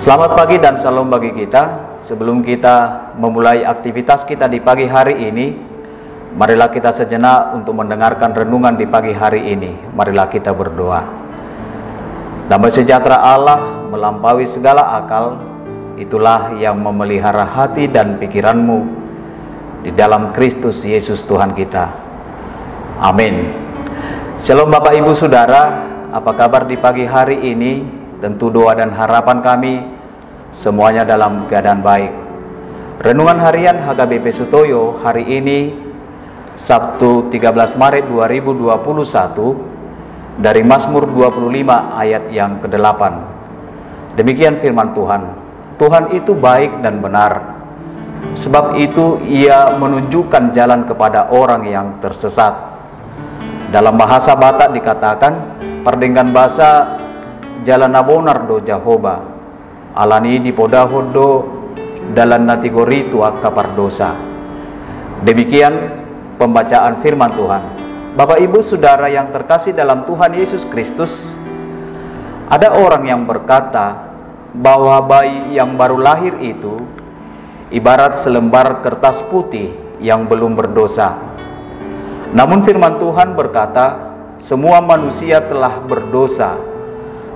Selamat pagi dan salam bagi kita. Sebelum kita memulai aktivitas kita di pagi hari ini, marilah kita sejenak untuk mendengarkan renungan di pagi hari ini. Marilah kita berdoa. Damai sejahtera Allah melampaui segala akal, itulah yang memelihara hati dan pikiranmu di dalam Kristus Yesus Tuhan kita. Amin. Shalom Bapak Ibu Saudara, apa kabar di pagi hari ini? Tentu doa dan harapan kami semuanya dalam keadaan baik. Renungan harian HKBP Sutoyo hari ini Sabtu 13 Maret 2021 dari Mazmur 25 ayat yang ke-8. Demikian firman Tuhan. Tuhan itu baik dan benar, sebab itu Ia menunjukkan jalan kepada orang yang tersesat. Dalam bahasa Batak dikatakan, perdengkan bahasa jalan nabonar do Jahoba, alani di podahodo dalan natigori tua kapar dosa. Demikian pembacaan firman Tuhan. Bapak Ibu Saudara yang terkasih dalam Tuhan Yesus Kristus, ada orang yang berkata bahwa bayi yang baru lahir itu ibarat selembar kertas putih yang belum berdosa. Namun firman Tuhan berkata, semua manusia telah berdosa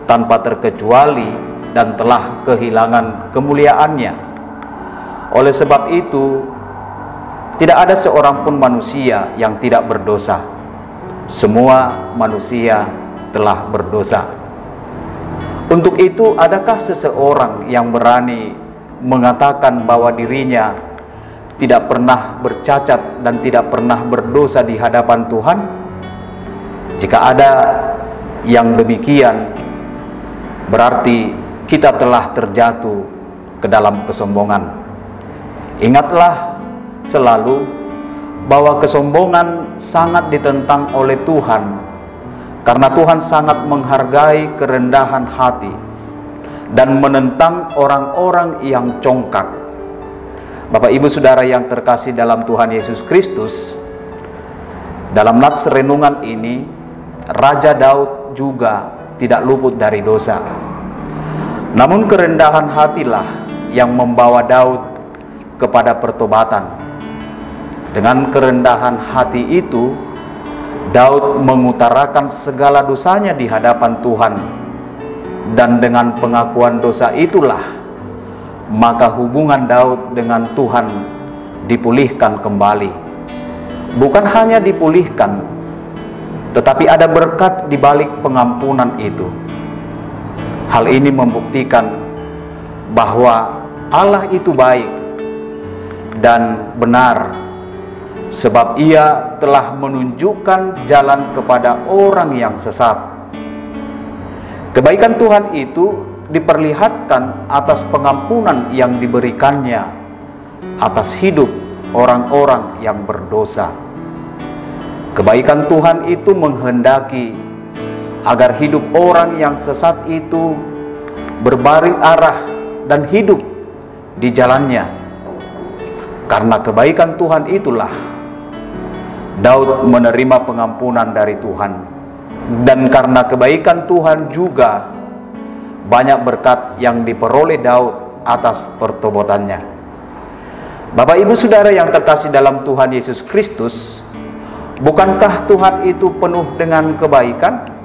tanpa terkecuali dan telah kehilangan kemuliaannya. Oleh sebab itu, tidak ada seorang pun manusia yang tidak berdosa. Semua manusia telah berdosa. Untuk itu, adakah seseorang yang berani mengatakan bahwa dirinya tidak pernah bercacat dan tidak pernah berdosa di hadapan Tuhan? Jika ada yang demikian, berarti kita telah terjatuh ke dalam kesombongan. Ingatlah selalu bahwa kesombongan sangat ditentang oleh Tuhan, karena Tuhan sangat menghargai kerendahan hati dan menentang orang-orang yang congkak. Bapak Ibu Saudara yang terkasih dalam Tuhan Yesus Kristus, dalam nats renungan ini Raja Daud juga tidak luput dari dosa. Namun kerendahan hatilah yang membawa Daud kepada pertobatan. Dengan kerendahan hati itu, Daud mengutarakan segala dosanya di hadapan Tuhan. Dan dengan pengakuan dosa itulah, maka hubungan Daud dengan Tuhan dipulihkan kembali. Bukan hanya dipulihkan, tetapi ada berkat di balik pengampunan itu. Hal ini membuktikan bahwa Allah itu baik dan benar, sebab Ia telah menunjukkan jalan kepada orang yang sesat. Kebaikan Tuhan itu diperlihatkan atas pengampunan yang diberikannya atas hidup orang-orang yang berdosa. Kebaikan Tuhan itu menghendaki agar hidup orang yang sesat itu berbalik arah dan hidup di jalannya. Karena kebaikan Tuhan itulah Daud menerima pengampunan dari Tuhan. Dan karena kebaikan Tuhan juga banyak berkat yang diperoleh Daud atas pertobatannya. Bapak Ibu Saudara yang terkasih dalam Tuhan Yesus Kristus, bukankah Tuhan itu penuh dengan kebaikan?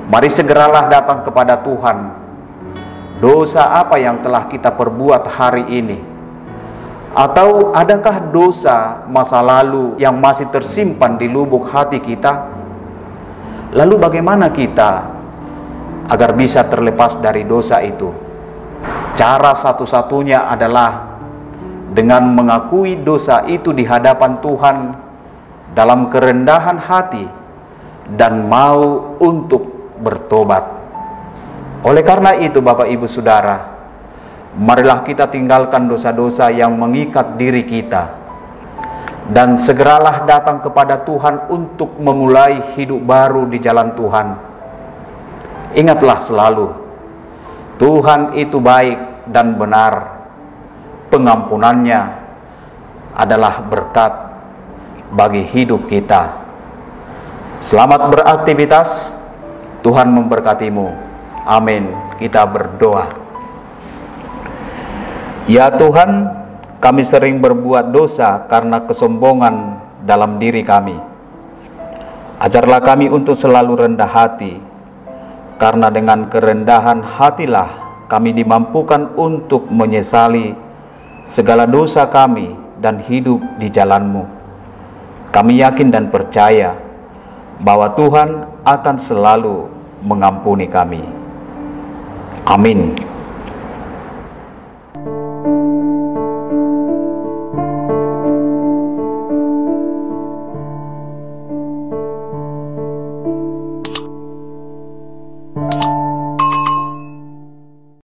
Mari segeralah datang kepada Tuhan. Dosa apa yang telah kita perbuat hari ini? Atau adakah dosa masa lalu yang masih tersimpan di lubuk hati kita? Lalu bagaimana kita agar bisa terlepas dari dosa itu? Cara satu-satunya adalah dengan mengakui dosa itu di hadapan Tuhan dalam kerendahan hati dan mau untuk bertobat. Oleh karena itu Bapak Ibu Saudara, marilah kita tinggalkan dosa-dosa yang mengikat diri kita dan segeralah datang kepada Tuhan untuk memulai hidup baru di jalan Tuhan. Ingatlah selalu, Tuhan itu baik dan benar. Pengampunannya adalah berkat bagi hidup kita. Selamat beraktivitas. Tuhan memberkatimu. Amin. Kita berdoa. Ya Tuhan, kami sering berbuat dosa karena kesombongan dalam diri kami. Ajarlah kami untuk selalu rendah hati, karena dengan kerendahan hatilah kami dimampukan untuk menyesali segala dosa kami dan hidup di jalan-Mu. Kami yakin dan percaya bahwa Tuhan akan selalu mengampuni kami. Amin.